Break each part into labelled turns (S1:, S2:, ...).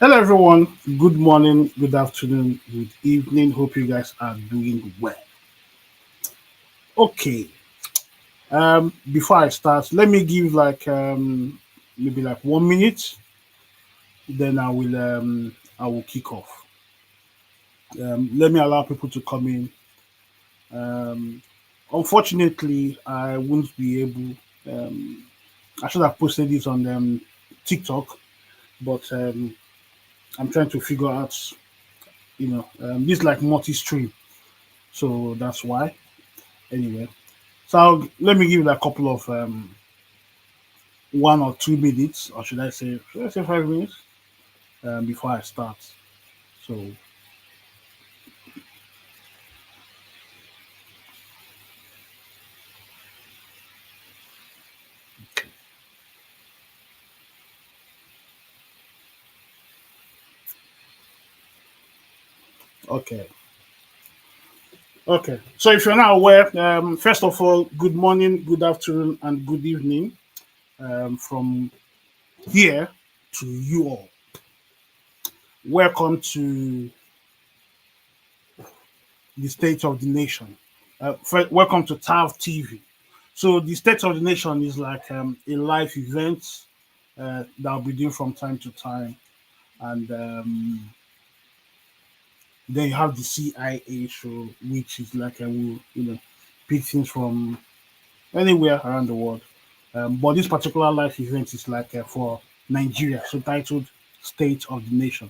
S1: Hello, everyone. Good morning, good afternoon, good evening. Hope you guys are doing well. Okay. Before I start, let me give maybe like 1 minute. Then I will kick off. Let me allow people to come in. Um, Unfortunately, I won't be able. Um, I should have posted this on TikTok, but I'm trying to figure out. This is like multi-stream, so that's why. Anyway. So let me give you a couple of 1 or 2 minutes, or should I say 5 minutes before I start. So okay, okay. So if you're not aware, first of all, good morning, good afternoon, and good evening from here to you all. Welcome to the State of the Nation. Welcome to TAV TV. So the State of the Nation is like a live event that I'll be doing from time to time, and then you have the CIA show, which is like I will pick things from anywhere around the world. But this particular live event is like for Nigeria, so titled "State of the Nation."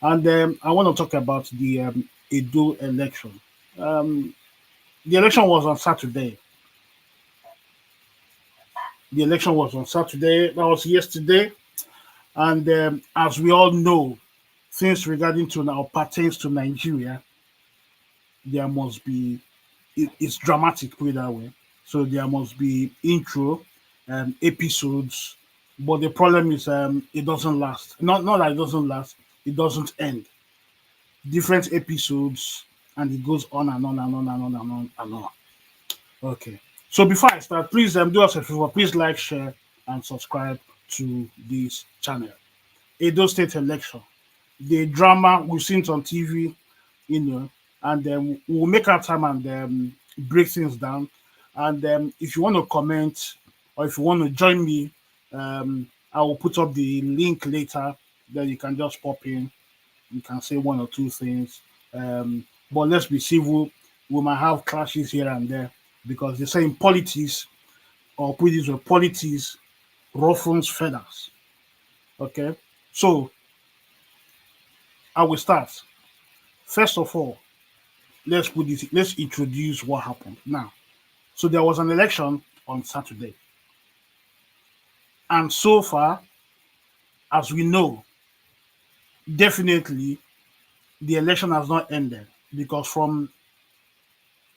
S1: And I want to talk about the Edo election. Um, the election was on Saturday. The election was on Saturday. That was yesterday. And as we all know, things regarding to now pertains to Nigeria, there must be it's dramatic, put it that way. So there must be intro, episodes, but the problem is it doesn't last. Not that it doesn't last, it doesn't end. Different episodes, and it goes on and on and on and on and on and on. Okay. So before I start, please do us a favor. Please like, share, and subscribe to this channel. Edo State election, the drama we've seen it on TV, and we'll make our time and break things down. And if you want to comment or if you want to join me, I will put up the link later. Then you can just pop in. You can say one or two things. But let's be civil. We might have clashes here and there because they say in politics, or put this way, politics ruffles feathers. Okay, so I will start. First of all, let's introduce what happened now. So there was an election on Saturday, and so far as we know, definitely the election has not ended because from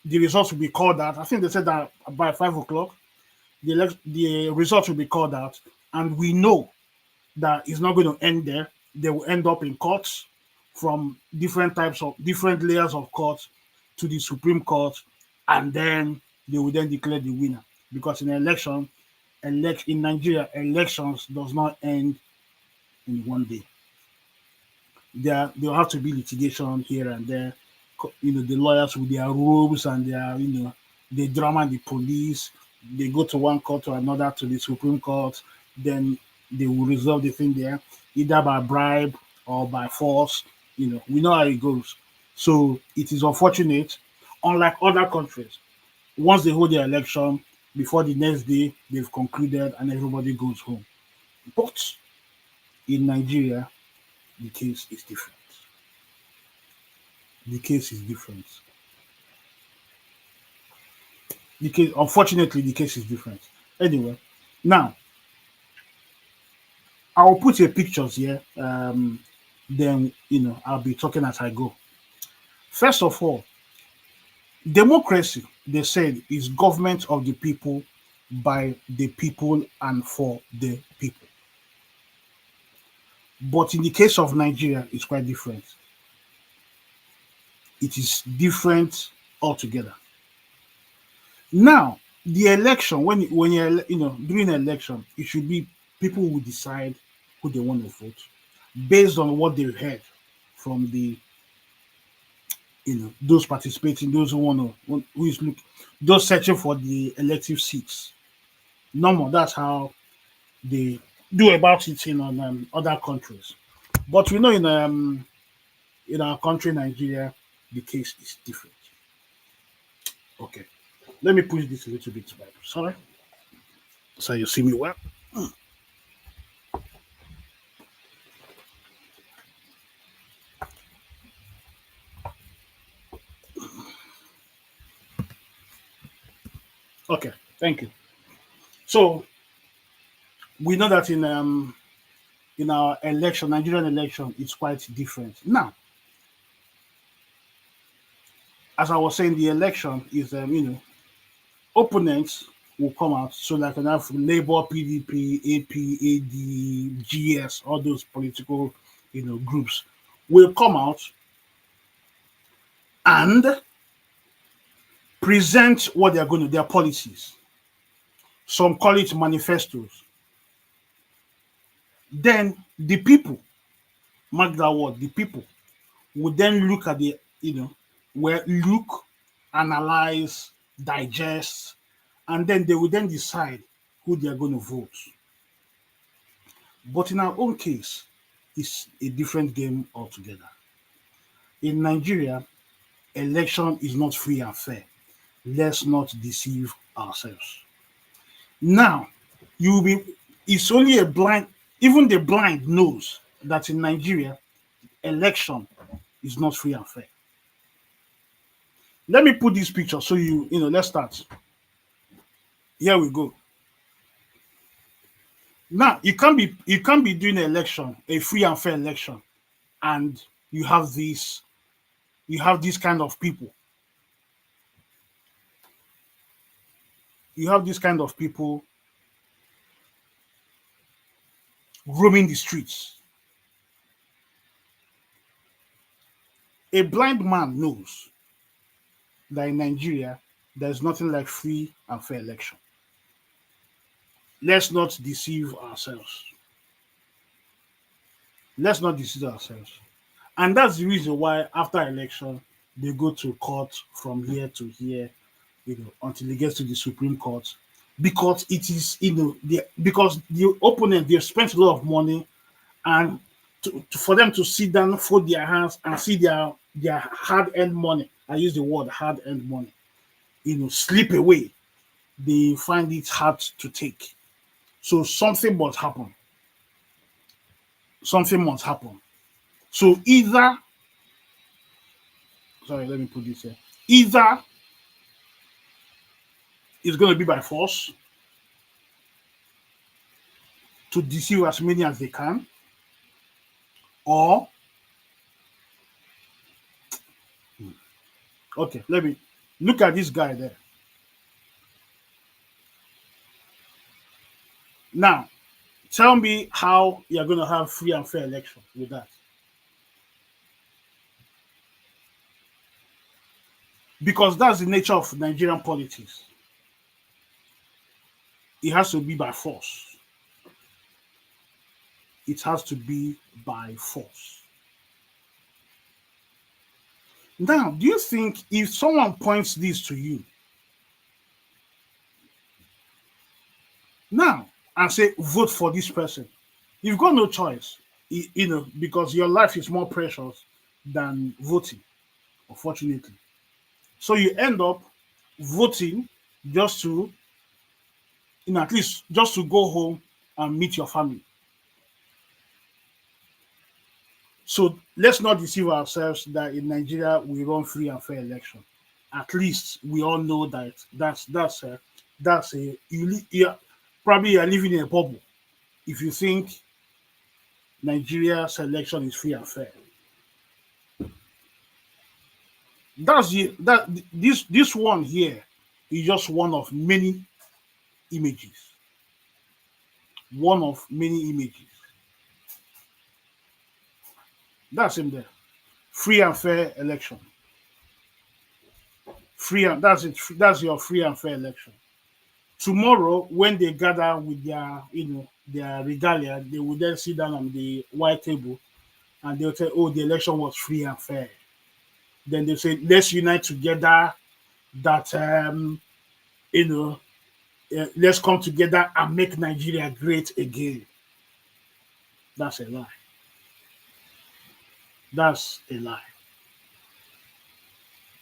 S1: the results will be called out. I think they said that by 5 o'clock the results will be called out, and we know that it's not going to end there. They will end up in courts, from different layers of courts to the Supreme Court, and then they will then declare the winner. Because in an election, in Nigeria, elections does not end in one day. There'll have to be litigation here and there. The lawyers with their robes and their the drama, the police. They go to one court to another, to the Supreme Court. Then they will resolve the thing there, either by bribe or by force. We know how it goes. So it is unfortunate. Unlike other countries, once they hold their election, before the next day they've concluded and everybody goes home. But in Nigeria, the case is different. The case is different. Unfortunately, the case is different. Anyway, now I will put your pictures here. Then I'll be talking as I go. First of all, democracy, they said, is government of the people, by the people, and for the people. But in the case of Nigeria, it's quite different. It is different altogether. Now, the election, when you're during an election, it should be people who decide who they want to vote. based on what they've heard from the those participating, those who want to who is look those searching for the elective seats. Normal, that's how they do about it in other countries. But we know in our country, Nigeria, the case is different. Okay, let me push this a little bit back. Sorry, so you see me well. Okay, thank you. So we know that in our election, Nigerian election, it's quite different. Now, as I was saying, the election is opponents will come out. So like an Labour, PDP, AP, AD, GS, all those political groups will come out and present what they're going to their policies. Some call it manifestos. Then the people, mark that word, the people would then look at the where look, analyze, digest, and then they will then decide who they are going to vote. But in our own case, it's a different game altogether. In Nigeria, election is not free and fair. Let's not deceive ourselves. Now, you will be it's only a blind, even the blind knows that in Nigeria, election is not free and fair. Let me put this picture so let's start. Here we go. Now you can't be doing an election, a free and fair election, and you have these kind of people. You have this kind of people roaming the streets. A blind man knows that in Nigeria there's nothing like free and fair election. Let's not deceive ourselves. Let's not deceive ourselves. And that's the reason why after election they go to court from here to here, until it gets to the Supreme Court. Because it is, because the opponent they have spent a lot of money and for them to sit down, fold their hands and see their hard-earned money. I use the word hard-earned money, slip away. They find it hard to take. So something must happen. Something must happen. So either, sorry, let me put this here. Either it's going to be by force to deceive as many as they can, or okay, let me look at this guy there. Now, tell me how you're going to have free and fair election with that. Because that's the nature of Nigerian politics. It has to be by force. It has to be by force. Now, do you think if someone points this to you now and say, vote for this person, you've got no choice, because your life is more precious than voting, unfortunately. So you end up voting just to, at least just to go home and meet your family. So let's not deceive ourselves that in Nigeria we run free and fair election. At least we all know that that's a probably you're living in a bubble if you think Nigeria's election is free and fair. This one here is just one of many images. One of many images. That's him there. Free and fair election. That's it. That's your free and fair election. Tomorrow, when they gather with their, their regalia, they will then sit down on the white table and they'll say, "Oh, the election was free and fair." Then they say, "Let's unite together. That you know, let's come together and make Nigeria great again." That's a lie. That's a lie.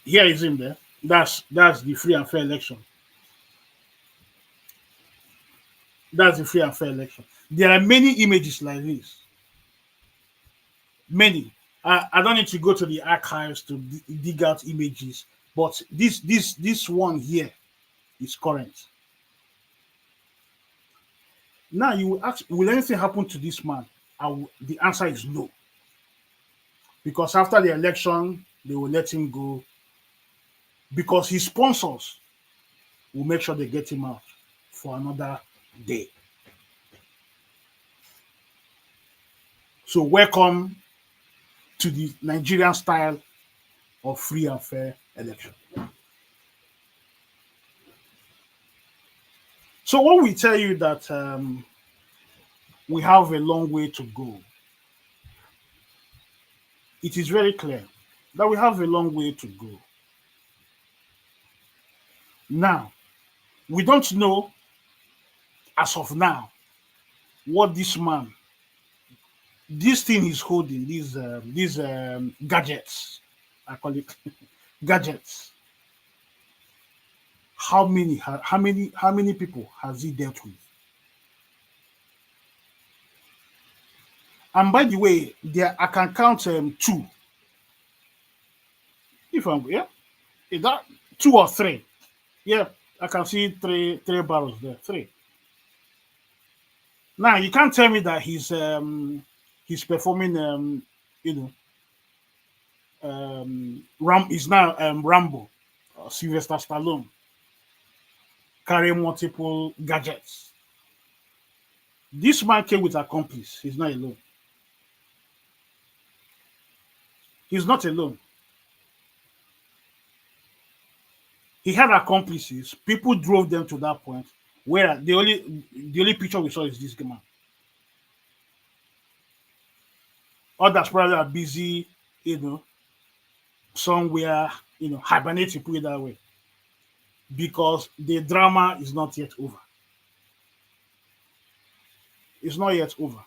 S1: Here is him there. That's the free and fair election. That's the free and fair election. There are many images like this. Many. I don't need to go to the archives to dig out images, but this one here is current. Now you will ask, will anything happen to this man? The answer is no, because after the election they will let him go because his sponsors will make sure they get him out for another day. So welcome to the Nigerian style of free and fair election. So when we tell you that we have a long way to go, it is very clear that we have a long way to go. Now, we don't know as of now what this man, this thing he's holding, these gadgets, I call it gadgets. How many people has he dealt with? And by the way, there I can count two. If I'm yeah, is that two or three? Yeah, I can see three barrels there. Three. Now you can't tell me that he's performing you know Ram is now Rambo, Sylvester Stallone carrying multiple gadgets. This man came with accomplice. He's not alone. He's not alone. He had accomplices. People drove them to that point where the only picture we saw is this man. Others probably are busy, you know, somewhere, hibernating, put it that way, because the drama is not yet over. It's not yet over.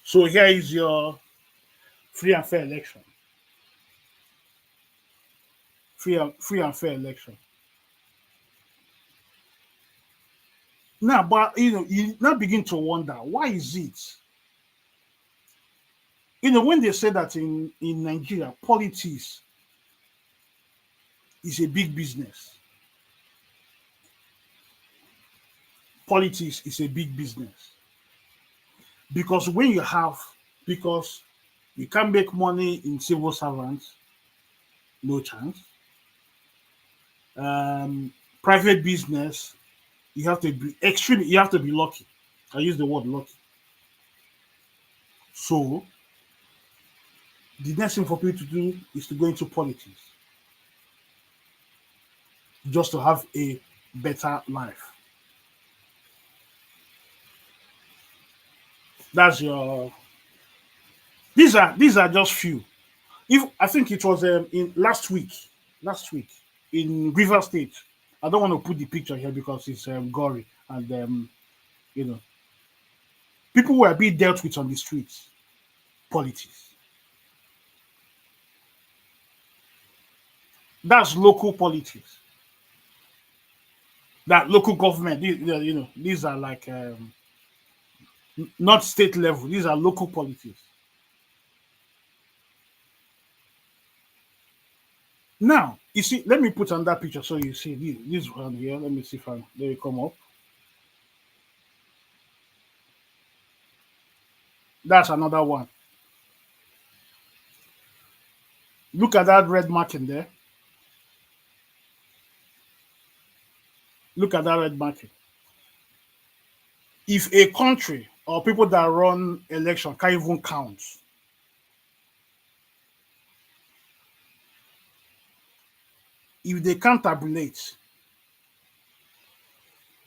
S1: So here is your free and fair election. Free and fair election. Now, but you now begin to wonder why is it? When they say that in Nigeria, politics is a big business. Politics is a big business because because you can't make money in civil servants, no chance. Private business, you have to be lucky. I use the word lucky. So the next thing for people to do is to go into politics just to have a better life. That's your. These are just few. If I think it was in last week in River State. I don't want to put the picture here because it's gory and you know people were being dealt with on the streets. Politics. That's local politics. That local government. These are like not state level. These are local politics. Now, you see, let me put on that picture so you see this one here. Let me see if they will come up. That's another one. Look at that red marking there. Look at that red marking. If a country or people that run election can't even count, if they can't tabulate,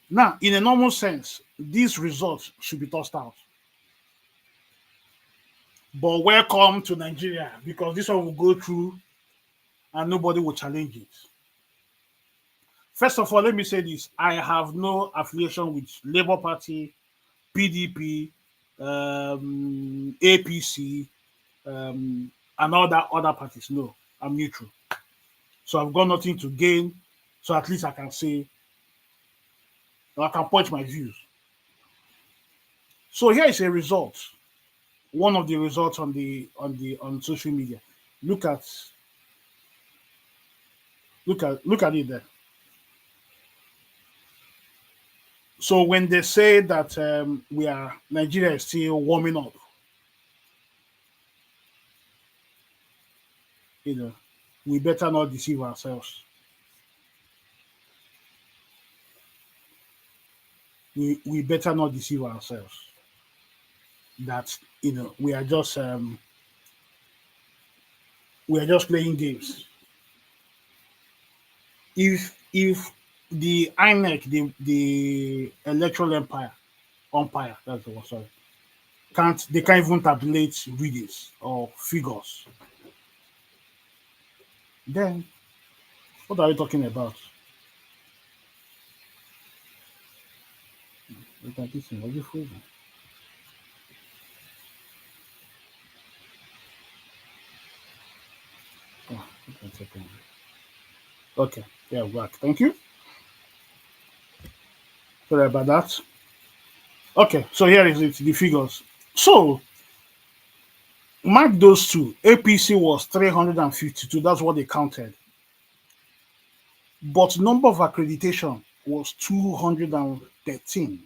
S1: Now, in a normal sense, these results should be tossed out. But welcome to Nigeria, because this one will go through and nobody will challenge it. First of all, let me say this. I have no affiliation with Labour Party, PDP, APC, and all that other parties. No, I'm neutral. So I've got nothing to gain. So at least I can say, or I can point my views. So here is a result. One of the results on social media. Look at look at it there. So when they say that Nigeria is still warming up, you know, we better not deceive ourselves. We better not deceive ourselves that we are just playing games. If the INEC, the electoral empire umpire, that's the word, sorry, can't even tabulate readings or figures, then what are we talking about? Look at this thing, was it frozen? Oh, okay, yeah, back. Thank you. Sorry about that. Okay, so here is it, the figures. So mark those two. APC was 352. That's what they counted. But number of accreditation was 213.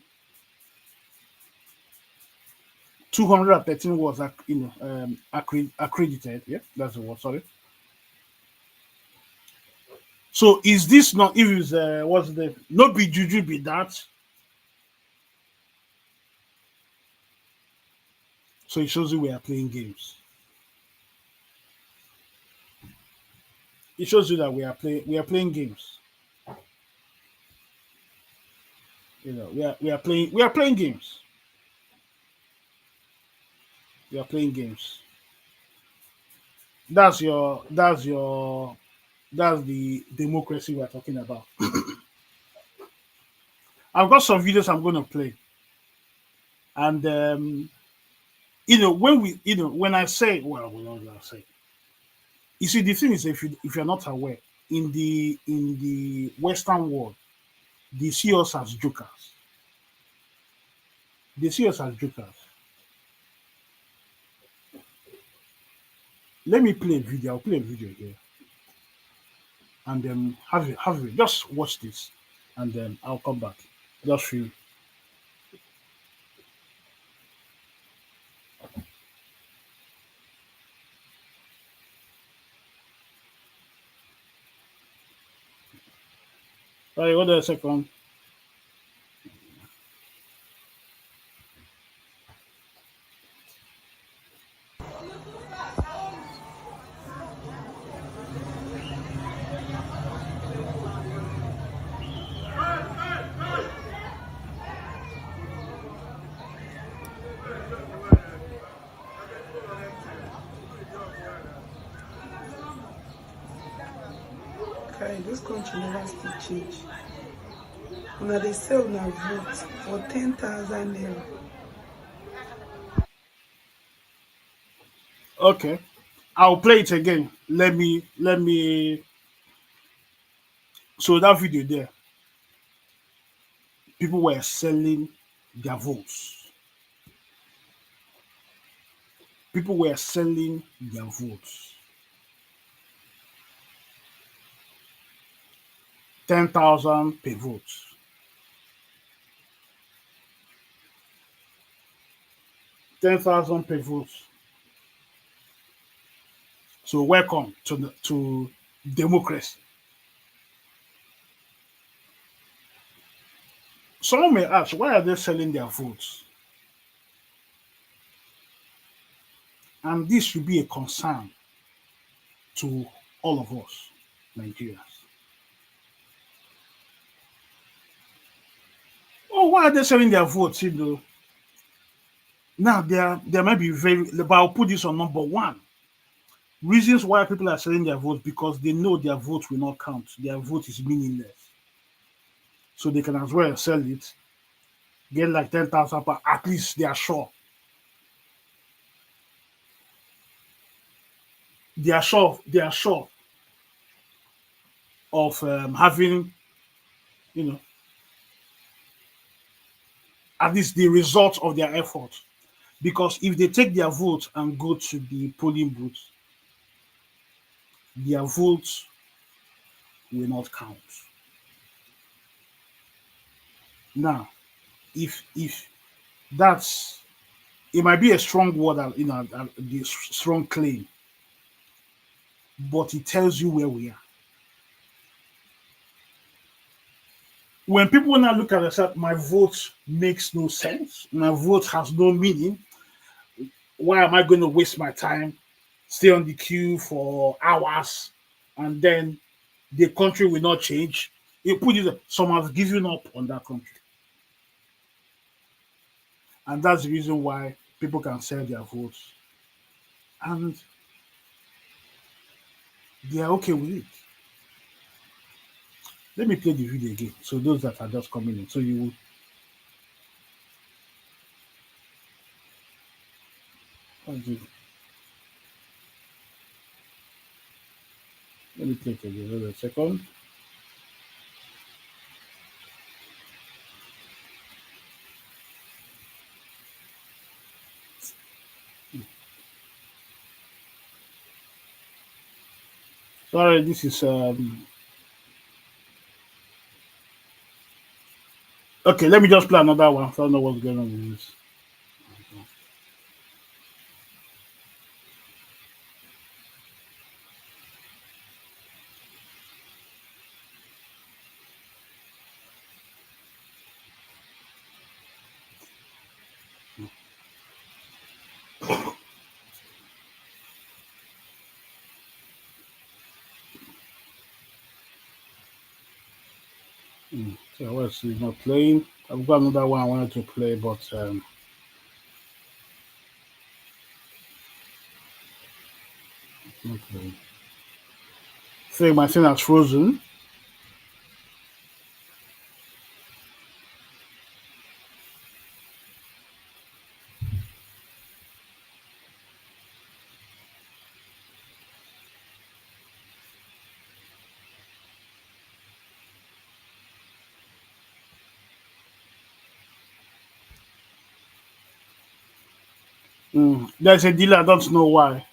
S1: 213 was accredited. Yeah, that's the word. Sorry. So is this not, if it's what's the, not be juju be that? So it shows you we are playing games. It shows you that we are playing games. We are playing games. We are playing games. That's the democracy we're talking about. I've got some videos I'm going to play, and when I say, well, what was I say? You see, the thing is, if you're not aware, in the Western world, they see us as jokers. They see us as jokers. Let me play a video. I'll play a video here, and then have it. Just watch this, and then I'll come back. Just feel. Sorry, hold on a second.
S2: Okay, this country never still change. Now they sell now vote for 10,000 naira.
S1: Okay, I'll play it again. Let me. So that video there, people were selling their votes. People were selling their votes. 10,000 per vote. 10,000 per vote. So welcome to democracy. Someone may ask, why are they selling their votes? And this should be a concern to all of us, Nigerians. Oh, why are they selling their votes? You know, now there might be very, but I'll put this on number one. Reasons why people are selling their votes because they know their vote will not count. Their vote is meaningless. So they can as well sell it, get like 10,000 per at least they are sure. They are sure of having, you know, at least the result of their effort. Because if they take their vote and go to the polling booth, their vote will not count. Now, if that's it might be a strong word, the strong claim, but it tells you where we are. When people now look at it, my vote makes no sense. My vote has no meaning. Why am I going to waste my time, stay on the queue for hours, and then the country will not change? You put it, some have given up on that country. And that's the reason why people can sell their votes. And they are okay with it. Let me play the video again. So those that are just coming in. So you will. Let me play it again. Hold on a second. Sorry, this is okay. Let me just play another one. I don't know what's going on with this. So what's he's not playing? I've got another one I wanted to play, but it's not playing. Say my thing has frozen. There's a delay. I don't know why.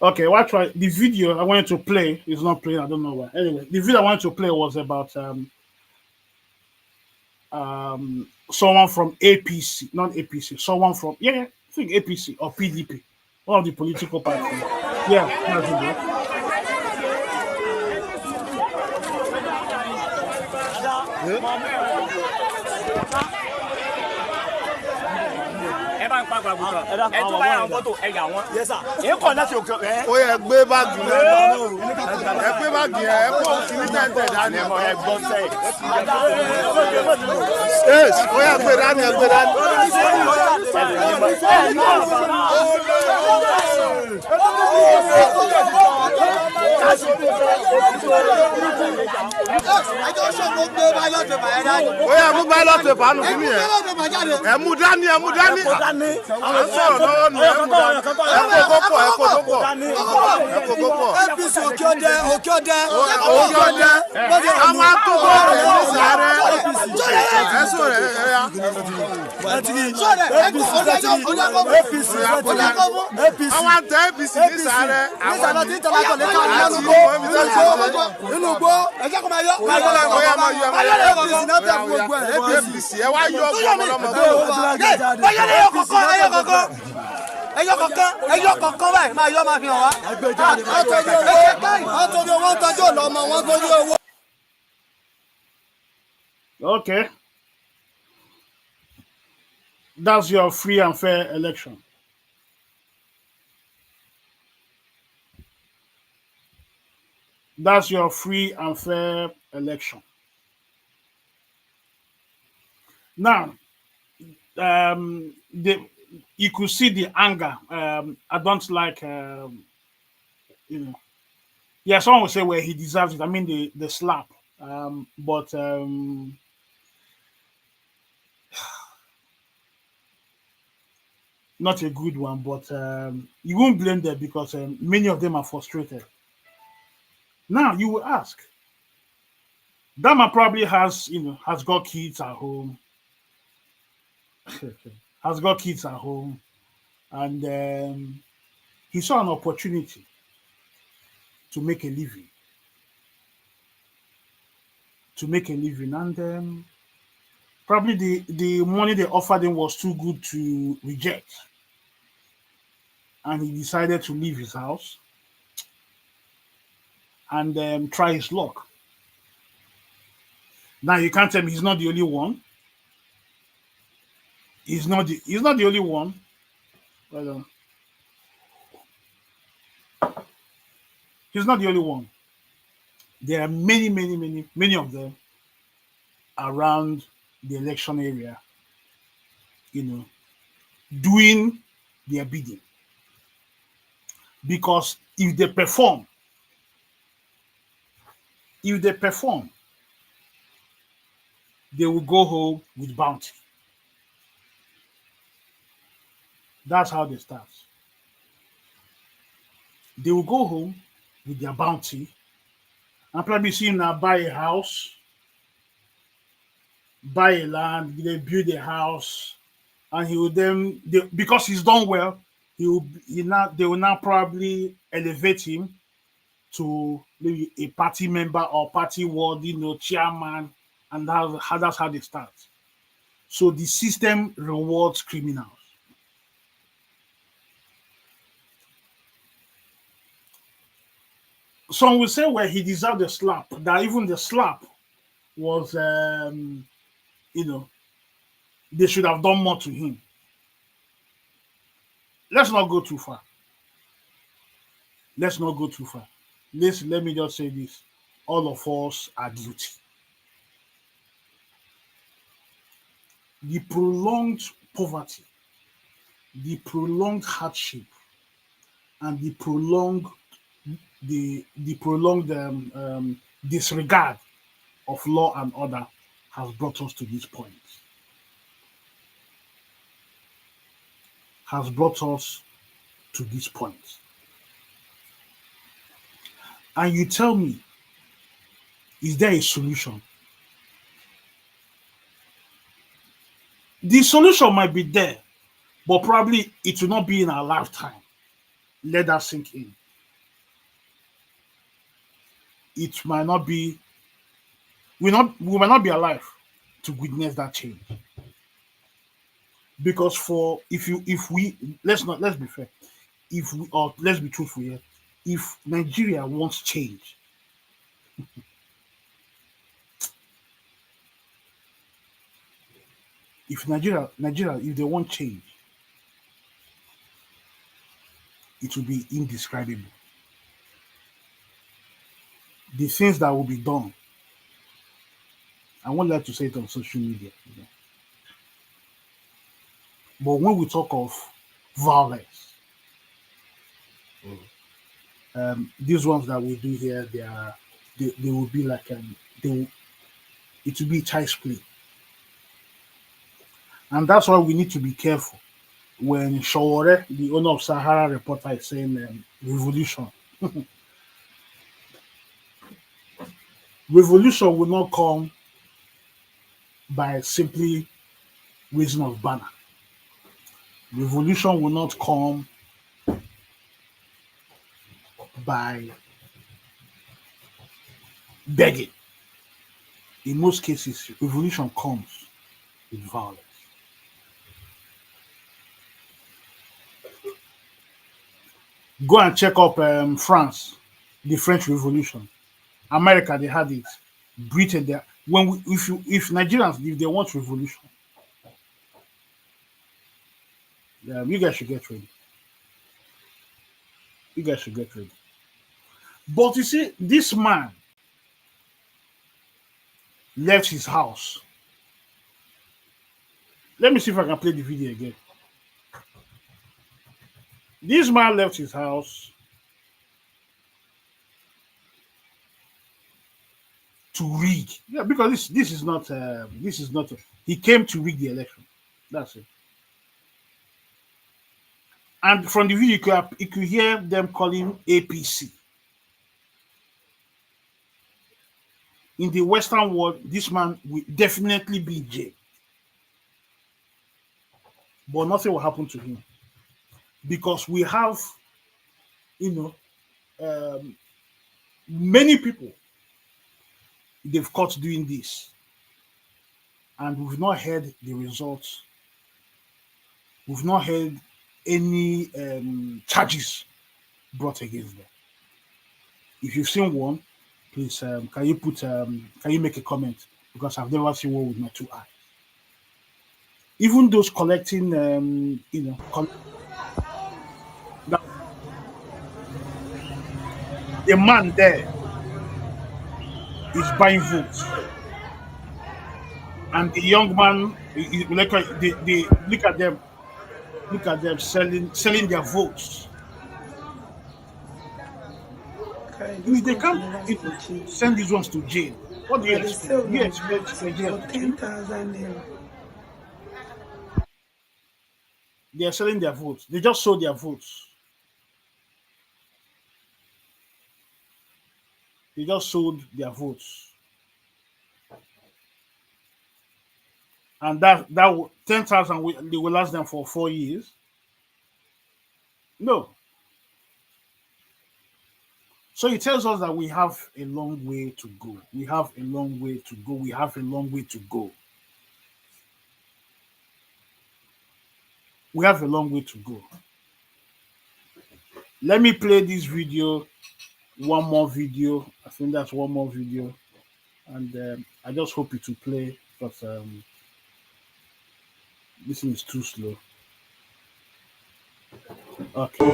S1: Okay, well, try the video I wanted to play is not playing. I don't know why. Anyway, the video I wanted to play was about someone from APC, not APC, someone from I think APC or PDP, one of the political parties. Yeah, that's it. Bro.
S3: ẹ tún bá yàrá fọ́tò ẹ yà wọ́n. ẹ kọ̀ láti òkè ẹ.
S4: ó yẹ gbé báàgì náà ẹ gbé báàgì yẹn ẹ kó kíní tẹ̀tẹ̀ dání.
S3: ẹ gbọ́ sẹ́
S4: ó yẹ gbé dání ẹ gbé dání. ó yẹ mú ballot paper nù kíní yẹn ẹ mú dání ẹ mú dání. sọ̀rọ̀ lọ́wọ́ nù ẹ kó kókó ẹ kó kókó ẹ kó kókó.
S3: APC òkè ọdẹ òkè ọdẹ.
S4: òkè ọdẹ àwọn akókó rẹ̀ ní sàárẹ̀ ẹ sọ̀rọ̀ ẹ ya. àwọn àtẹ APC ní sàárẹ̀ àwọn
S3: inú gbó ẹjẹ kò máa yọ.
S4: APC ẹ wá yọ ọmọlọmọ tó.
S3: ẹyọ kọ̀ọ̀kan báyìí máa yọ máa fi hàn wá.
S2: Nítorí owó ń tọ́jú ọ̀lọ́mọ wọn torí owó.
S1: Okay, that's your free and fair election. That's your free and fair election. Now, the you could see the anger. I don't like, you know. Yeah, someone would say, well, he deserves it. I mean, the slap. But not a good one. But you won't blame them because many of them are frustrated. Now you will ask, that man probably has got kids at home, has got kids at home, and he saw an opportunity to make a living, and probably the money they offered him was too good to reject, and he decided to leave his house and try his luck. Now you can't tell me he's not the only one. He's not the only one. But, he's not the only one. There are many, many, many, many of them around the election area, you know, doing their bidding. Because if they perform, they will go home with bounty. That's how they start. They will go home with their bounty and probably see him now buy a house, buy a land, they build a house, and he will because he's done well, they will now probably elevate him to maybe a party member or party ward, chairman, and that's how they start. So the system rewards criminals. Some will say, well, he deserved a slap. That even the slap was, they should have done more to him. Let's not go too far. Let me just say this. All of us are guilty. The prolonged poverty, the prolonged hardship, and the prolonged disregard of law and order has brought us to this point. And you tell me, is there a solution? The solution might be there, but probably it will not be in our lifetime. Let that sink in. It might not be, we might not be alive to witness that change. Because let's be fair, let's be truthful here. If Nigeria wants change, if they want change, it will be indescribable. The things that will be done, I won't like to say it on social media. But when we talk of violence, these ones that we do here, they will be like it will be child's play. And that's why we need to be careful when Shawore, the owner of Sahara Reporter, is saying revolution. Revolution will not come by simply raising of banner. Revolution will not come by begging. In most cases, revolution comes with violence. Go and check up France, the French Revolution. America, they had it. Britain, there. If Nigerians, if they want revolution, you guys should get ready. But you see, this man left his house Let me see if I can play the video again. This man left his house to rig. Yeah, because this is not he came to rig the election. That's it. And from the video, you could hear them calling APC. In the Western world, this man will definitely be in jail. But nothing will happen to him. Because we have, many people they've caught doing this. And we've not heard the results. We've not heard any charges brought against them. If you've seen one, please can you make a comment? Because I've never seen one with my two eyes. Even those collecting, the man there is buying votes, and the young man, they look at them selling their votes.
S2: Okay,
S1: If they can't send these ones to jail, what do you expect? You expect
S2: for 10,000 naira.
S1: They are selling their votes. They just sold their votes. They just sold their votes. And that 10,000 they will last them for 4 years. No. So it tells us that we have a long way to go. We have a long way to go. We have a long way to go. We have a long way to go. Let me play this video. One more video. I think that's one more video. And I just hope it will play because this thing is too slow. Okay.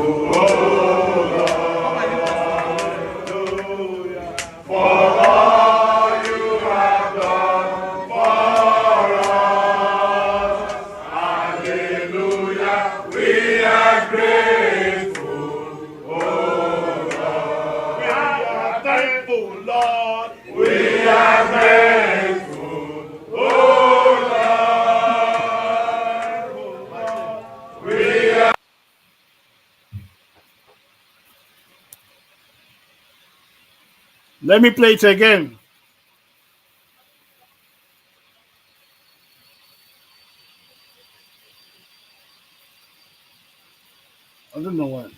S1: Let me play it again. I don't know what.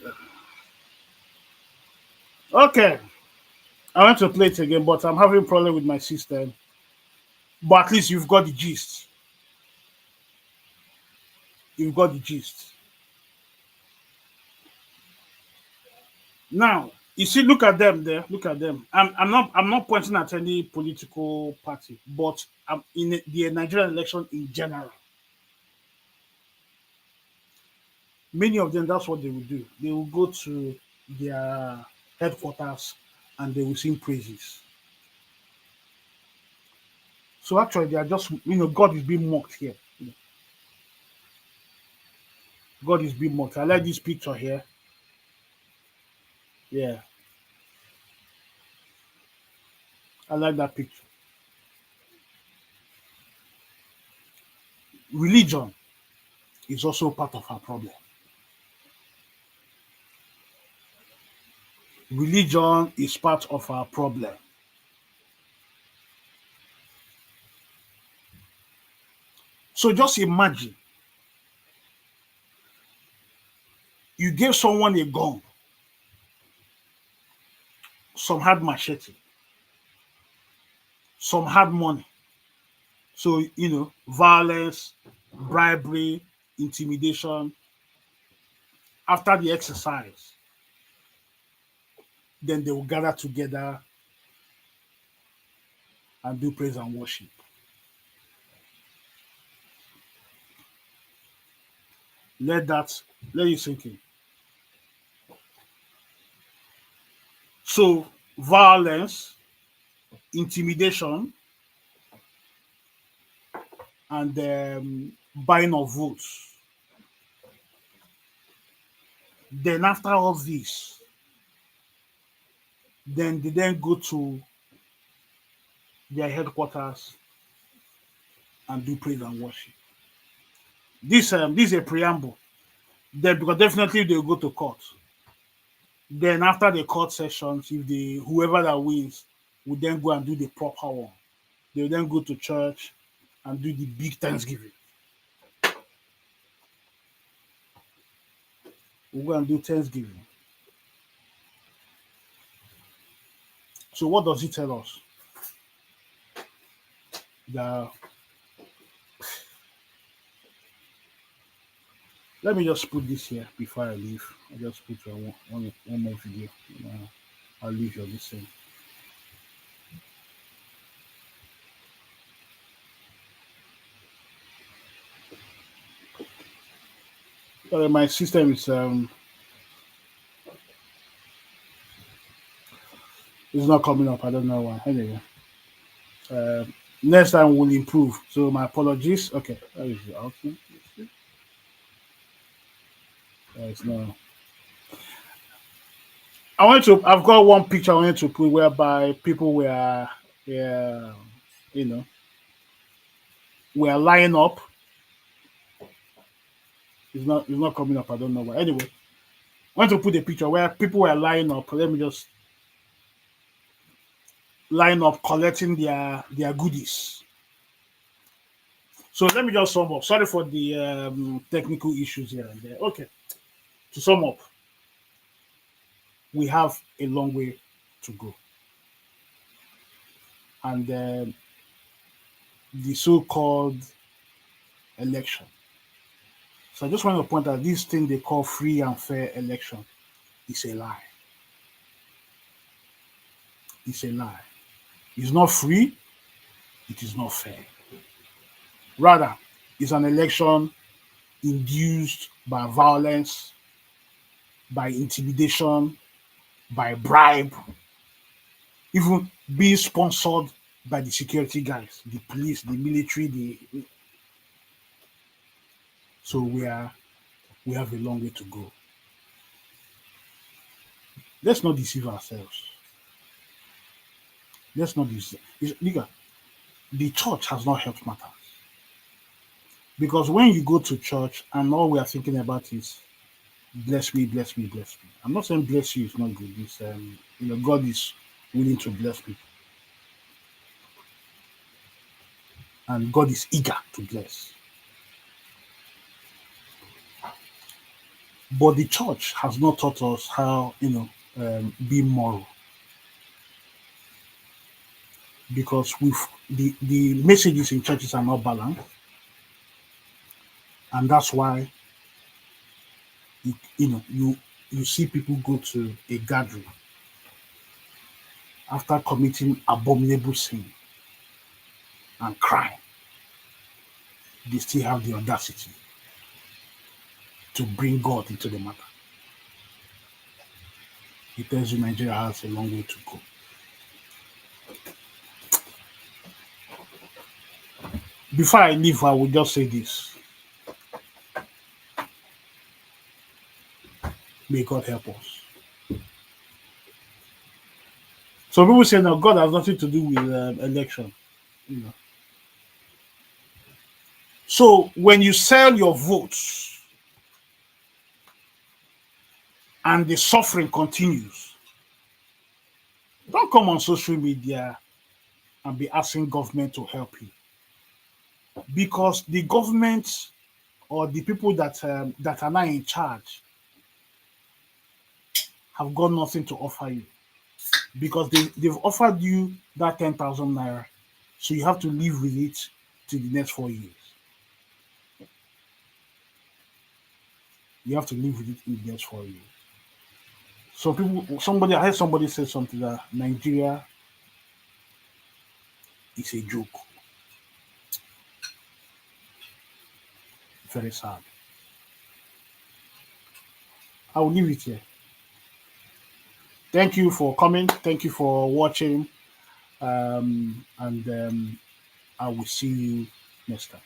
S1: Okay. I want to play it again, but I'm having a problem with my system. But at least you've got the gist. You've got the gist. Now, you see, look at them there. Look at them. I'm not pointing at any political party, but I'm in the Nigerian election in general. Many of them, that's what they will do. They will go to their headquarters and they will sing praises. So actually, they are just, God is being mocked here. God is being mocked. I like this picture here. Yeah. I like that picture. Religion is also part of our problem. Religion is part of our problem. So just imagine you gave someone a gun, some had machete, some had money. So, violence, bribery, intimidation. After the exercise, then they will gather together and do praise and worship. Let you sink in. So, violence, intimidation, and buying of votes. Then after all this, then they then go to their headquarters and do praise and worship. This is a preamble. Then because definitely they'll go to court. Then after the court sessions, if whoever that wins will then go and do the proper one, they'll then go to church and do the big Thanksgiving. We'll go and do Thanksgiving. So what does it tell us? Let me just put this here before I leave. I'll just put one more video. I'll leave you this thing. Sorry, my system is it's not coming up. I don't know why. Anyway, next time we'll improve. So my apologies. Okay, that is the outcome. It's not. I've got one picture I wanted to put whereby people were, were lining up. It's not coming up. I don't know why. Anyway, I want to put a picture where people were lining up. Let me just line up collecting their goodies. So let me just sum up. Sorry for the technical issues here and there. Okay. To sum up, we have a long way to go. And the so-called election. So I just want to point out this thing they call free and fair election is a lie. It's a lie. It's not free. It is not fair. Rather, it's an election induced by violence, by intimidation, by bribe, even being sponsored by the security guys, the police, the military. So we have a long way to go. Let's not deceive ourselves. Let's not deceive. The church has not helped matters. Because when you go to church and all we are thinking about is bless me, bless me, bless me. I'm not saying bless you is not good. It's God is willing to bless people. And God is eager to bless. But the church has not taught us how, be moral. Because the messages in churches are not balanced. And that's why you see people go to a gathering after committing abominable sin and crime. They still have the audacity to bring God into the matter. It tells you Nigeria has a long way to go. Before I leave, I will just say this. May God help us. So people say, no, God has nothing to do with election. So when you sell your votes and the suffering continues, don't come on social media and be asking government to help you. Because the government or the people that are now in charge have got nothing to offer you. Because they've offered you that 10,000 naira. So you have to live with it till the next 4 years. You have to live with it in the next 4 years. So I heard somebody say something that Nigeria is a joke. Very sad. I will leave it here. Thank you for coming. Thank you for watching. And I will see you next time.